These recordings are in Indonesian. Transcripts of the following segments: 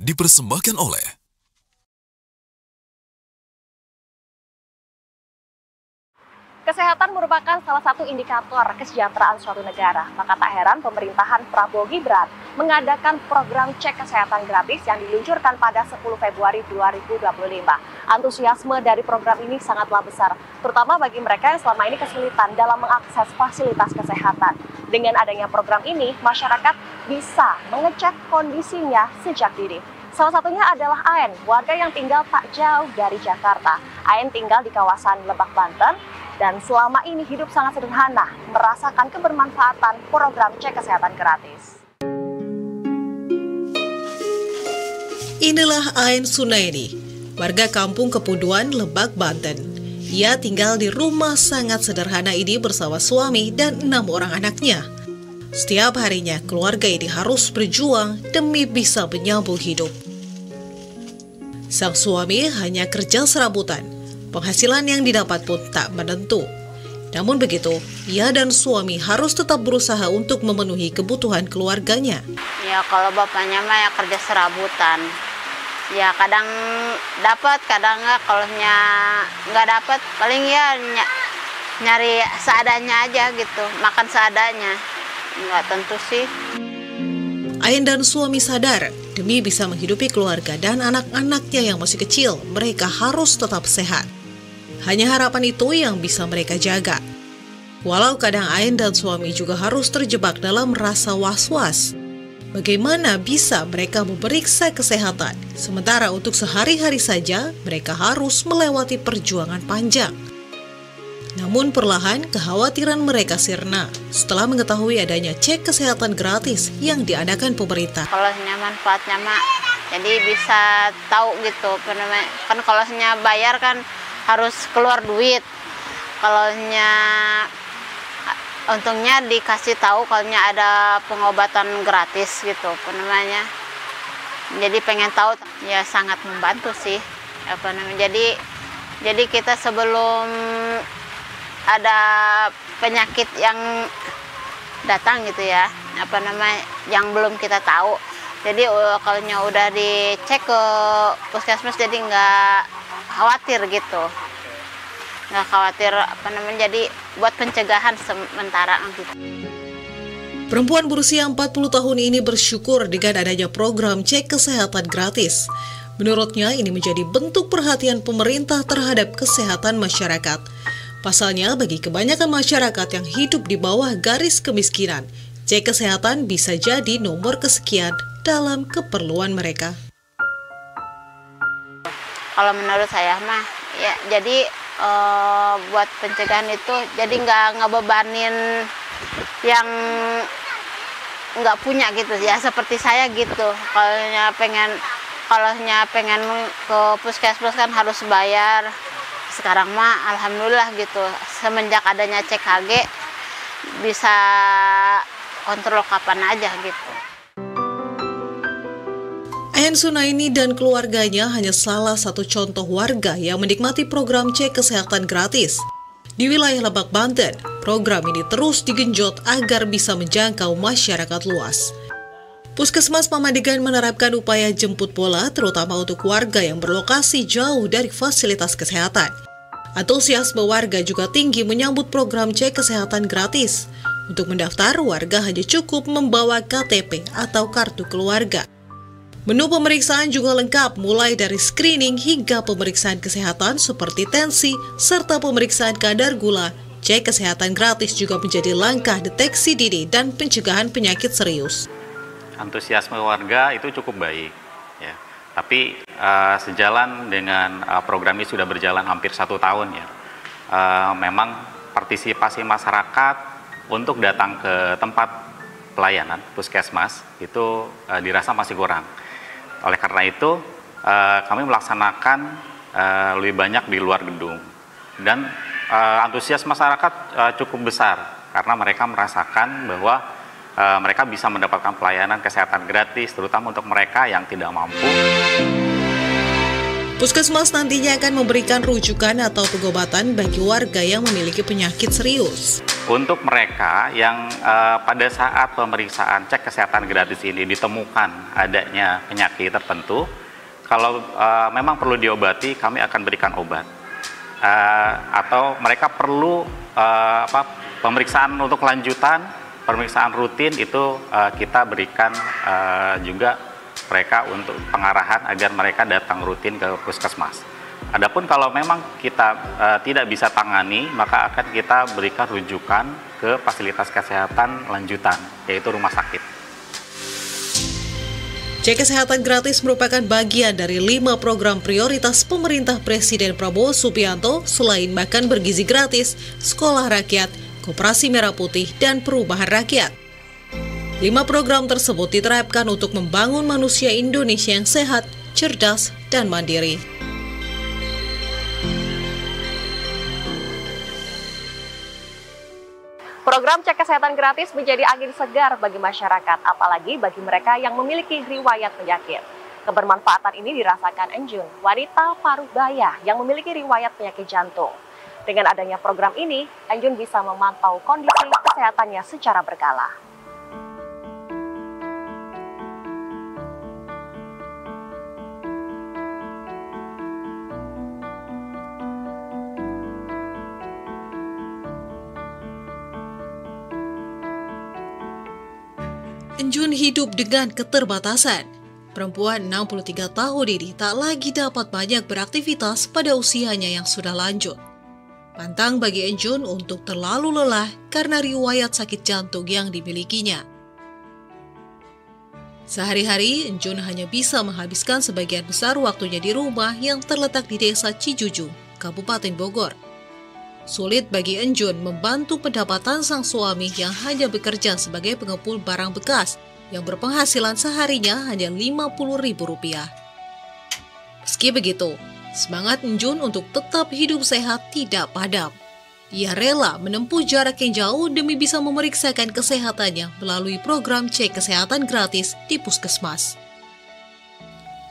dipersembahkan oleh kesehatan merupakan salah satu indikator kesejahteraan suatu negara. Maka tak heran pemerintahan Prabowo Gibran mengadakan program cek kesehatan gratis yang diluncurkan pada 10 Februari 2025. Antusiasme dari program ini sangatlah besar, terutama bagi mereka yang selama ini kesulitan dalam mengakses fasilitas kesehatan. Dengan adanya program ini, masyarakat bisa mengecek kondisinya sejak dini. Salah satunya adalah Aen, warga yang tinggal tak jauh dari Jakarta. Aen tinggal di kawasan Lebak, Banten, dan selama ini hidup sangat sederhana, merasakan kebermanfaatan program cek kesehatan gratis. Inilah Aen Sunaini, warga kampung Kepuduan, Lebak, Banten. Ia tinggal di rumah sangat sederhana ini bersama suami dan 6 orang anaknya. Setiap harinya keluarga ini harus berjuang demi bisa menyambung hidup. Sang suami hanya kerja serabutan. Penghasilan yang didapat pun tak menentu. Namun begitu, ia dan suami harus tetap berusaha untuk memenuhi kebutuhan keluarganya. Ya kalau bapaknya mah ya kerja serabutan. Ya kadang dapat, kadang enggak. Kalau nggak dapat, paling ya nyari seadanya aja gitu, makan seadanya. Nggak tentu sih. Aen dan suami sadar, demi bisa menghidupi keluarga dan anak-anaknya yang masih kecil, mereka harus tetap sehat. Hanya harapan itu yang bisa mereka jaga. Walau kadang Aen dan suami juga harus terjebak dalam rasa was-was. Bagaimana bisa mereka memeriksa kesehatan, sementara untuk sehari-hari saja mereka harus melewati perjuangan panjang. Namun perlahan kekhawatiran mereka sirna setelah mengetahui adanya cek kesehatan gratis yang diadakan pemerintah. Kalau manfaatnya mah jadi bisa tahu gitu. Kan kalau bayar kan harus keluar duit. Kalau untungnya dikasih tahu kalau ada pengobatan gratis gitu namanya. Jadi pengen tahu ya sangat membantu sih. Jadi kita sebelum ada penyakit yang datang gitu ya, yang belum kita tahu. Jadi kalau udah dicek ke puskesmas jadi nggak khawatir gitu. Nggak khawatir jadi buat pencegahan sementara gitu. Perempuan berusia 40 tahun ini bersyukur dengan adanya program cek kesehatan gratis. Menurutnya ini menjadi bentuk perhatian pemerintah terhadap kesehatan masyarakat. Pasalnya, bagi kebanyakan masyarakat yang hidup di bawah garis kemiskinan, cek kesehatan bisa jadi nomor kesekian dalam keperluan mereka. Kalau menurut saya mah, ya jadi buat pencegahan itu jadi nggak ngebebanin yang nggak punya gitu ya, seperti saya gitu. Kalau pengen ke puskesmas kan harus bayar. Sekarang mah alhamdulillah gitu, semenjak adanya CKG bisa kontrol kapan aja gitu. Aen Sunaini dan keluarganya hanya salah satu contoh warga yang menikmati program cek kesehatan gratis. Di wilayah Lebak, Banten, program ini terus digenjot agar bisa menjangkau masyarakat luas. Puskesmas Pamadigan menerapkan upaya jemput bola terutama untuk warga yang berlokasi jauh dari fasilitas kesehatan. Antusiasme warga juga tinggi menyambut program cek kesehatan gratis. Untuk mendaftar, warga hanya cukup membawa KTP atau kartu keluarga. Menu pemeriksaan juga lengkap mulai dari screening hingga pemeriksaan kesehatan seperti tensi serta pemeriksaan kadar gula. Cek kesehatan gratis juga menjadi langkah deteksi dini dan pencegahan penyakit serius. Antusiasme warga itu cukup baik, ya. Tapi sejalan dengan program ini sudah berjalan hampir 1 tahun ya. Memang partisipasi masyarakat untuk datang ke tempat pelayanan puskesmas itu dirasa masih kurang. Oleh karena itu kami melaksanakan lebih banyak di luar gedung dan antusias masyarakat cukup besar karena mereka merasakan bahwa mereka bisa mendapatkan pelayanan kesehatan gratis, terutama untuk mereka yang tidak mampu. Puskesmas nantinya akan memberikan rujukan atau pengobatan bagi warga yang memiliki penyakit serius. Untuk mereka yang pada saat pemeriksaan cek kesehatan gratis ini ditemukan adanya penyakit tertentu, kalau memang perlu diobati, kami akan berikan obat. Atau mereka perlu pemeriksaan untuk lanjutan, pemeriksaan rutin itu kita berikan juga mereka untuk pengarahan agar mereka datang rutin ke puskesmas. Adapun kalau memang kita tidak bisa tangani, maka akan kita berikan rujukan ke fasilitas kesehatan lanjutan, yaitu rumah sakit. Cek kesehatan gratis merupakan bagian dari 5 program prioritas pemerintah Presiden Prabowo Subianto selain makan bergizi gratis, sekolah rakyat, koperasi merah putih, dan perubahan rakyat. 5 program tersebut diterapkan untuk membangun manusia Indonesia yang sehat, cerdas, dan mandiri. Program cek kesehatan gratis menjadi angin segar bagi masyarakat, apalagi bagi mereka yang memiliki riwayat penyakit. Kebermanfaatan ini dirasakan Enjun, wanita paruh baya yang memiliki riwayat penyakit jantung. Dengan adanya program ini, Enjun bisa memantau kondisi kesehatannya secara berkala. Enjun hidup dengan keterbatasan. Perempuan 63 tahun ini tak lagi dapat banyak beraktivitas pada usianya yang sudah lanjut. Pantang bagi Enjun untuk terlalu lelah karena riwayat sakit jantung yang dimilikinya. Sehari-hari, Enjun hanya bisa menghabiskan sebagian besar waktunya di rumah yang terletak di Desa Cijuju, Kabupaten Bogor. Sulit bagi Enjun membantu pendapatan sang suami yang hanya bekerja sebagai pengepul barang bekas yang berpenghasilan seharinya hanya Rp50.000. Meski begitu, semangat Enjun untuk tetap hidup sehat tidak padam. Ia rela menempuh jarak yang jauh demi bisa memeriksakan kesehatannya melalui program cek kesehatan gratis di puskesmas.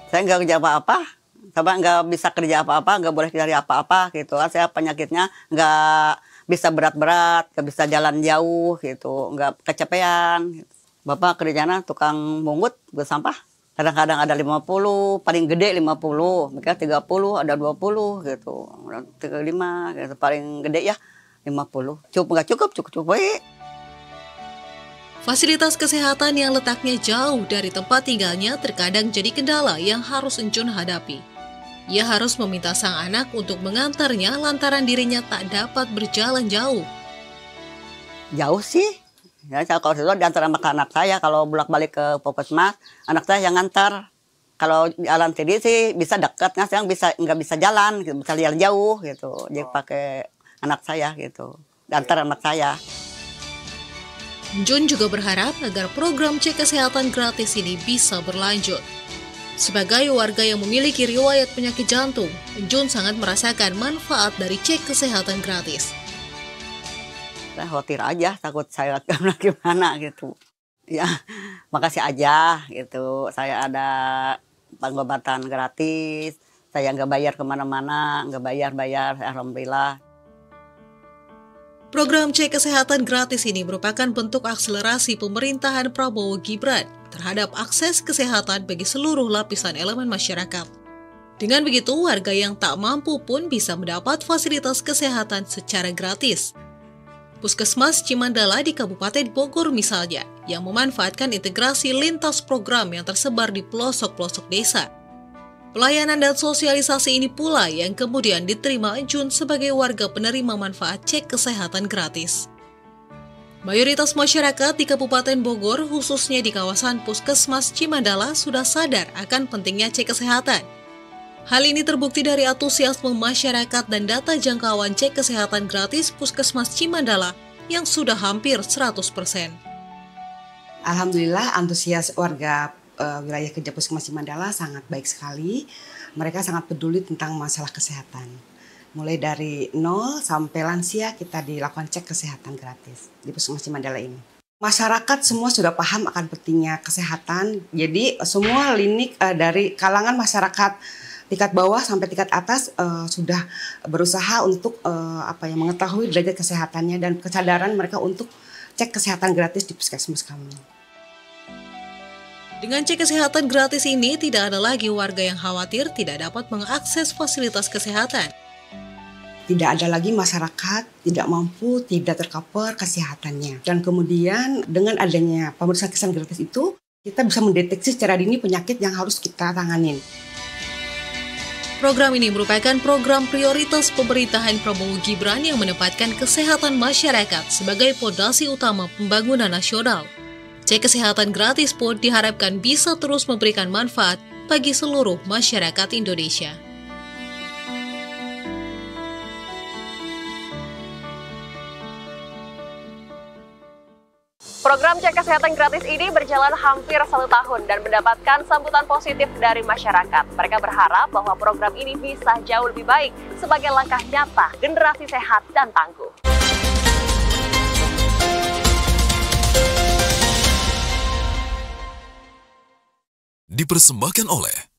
Saya nggak kerja apa-apa. Sama nggak bisa kerja apa-apa, nggak boleh cari apa-apa gitu. Saya penyakitnya nggak bisa berat-berat, nggak bisa jalan jauh gitu, nggak kecapean. Gitu. Bapak kerjanya tukang mungut, buat sampah. Kadang-kadang ada 50, paling gede 50, mereka 30, ada 20 gitu. 35 gitu, paling gede ya 50. Nggak cukup. Fasilitas kesehatan yang letaknya jauh dari tempat tinggalnya terkadang jadi kendala yang harus Enjun hadapi. Ia harus meminta sang anak untuk mengantarnya lantaran dirinya tak dapat berjalan jauh. Jauh sih. Ya, kalau itu diantar sama anak saya, kalau bolak-balik ke puskesmas, anak saya yang ngantar. Kalau jalan sendiri sih bisa dekat, nah saya nggak bisa jalan, gitu, bisa jalan jauh gitu. Jadi pakai anak saya gitu, diantar anak saya. Enjun juga berharap agar program cek kesehatan gratis ini bisa berlanjut. Sebagai warga yang memiliki riwayat penyakit jantung, Enjun sangat merasakan manfaat dari cek kesehatan gratis. Saya khawatir aja, takut saya gimana gitu. Ya, makasih aja gitu. Saya ada pengobatan gratis, saya nggak bayar kemana-mana, nggak bayar, alhamdulillah. Program cek kesehatan gratis ini merupakan bentuk akselerasi pemerintahan Prabowo Gibran terhadap akses kesehatan bagi seluruh lapisan elemen masyarakat. Dengan begitu, warga yang tak mampu pun bisa mendapat fasilitas kesehatan secara gratis. Puskesmas Cimandala di Kabupaten Bogor misalnya, yang memanfaatkan integrasi lintas program yang tersebar di pelosok-pelosok desa. Pelayanan dan sosialisasi ini pula yang kemudian diterima Enjun sebagai warga penerima manfaat cek kesehatan gratis. Mayoritas masyarakat di Kabupaten Bogor, khususnya di kawasan Puskesmas Cimandala, sudah sadar akan pentingnya cek kesehatan. Hal ini terbukti dari antusiasme masyarakat dan data jangkauan cek kesehatan gratis Puskesmas Cimandala yang sudah hampir 100%. Alhamdulillah antusias warga wilayah kerja Puskesmas Cimandala sangat baik sekali. Mereka sangat peduli tentang masalah kesehatan. Mulai dari 0 sampai lansia kita dilakukan cek kesehatan gratis di Puskesmas Cimandala ini. Masyarakat semua sudah paham akan pentingnya kesehatan. Jadi semua klinik dari kalangan masyarakat tingkat bawah sampai tingkat atas sudah berusaha untuk mengetahui derajat kesehatannya dan kesadaran mereka untuk cek kesehatan gratis di puskesmas kami. Dengan cek kesehatan gratis ini, tidak ada lagi warga yang khawatir tidak dapat mengakses fasilitas kesehatan. Tidak ada lagi masyarakat tidak mampu, tidak tercover kesehatannya. Dan kemudian dengan adanya pemeriksaan kesehatan gratis itu, kita bisa mendeteksi secara dini penyakit yang harus kita tanganin. Program ini merupakan program prioritas pemerintahan Prabowo Gibran yang menempatkan kesehatan masyarakat sebagai fondasi utama pembangunan nasional. Cek kesehatan gratis pun diharapkan bisa terus memberikan manfaat bagi seluruh masyarakat Indonesia. Program cek kesehatan gratis ini berjalan hampir 1 tahun dan mendapatkan sambutan positif dari masyarakat. Mereka berharap bahwa program ini bisa jauh lebih baik sebagai langkah nyata generasi sehat dan tangguh. Dipersembahkan oleh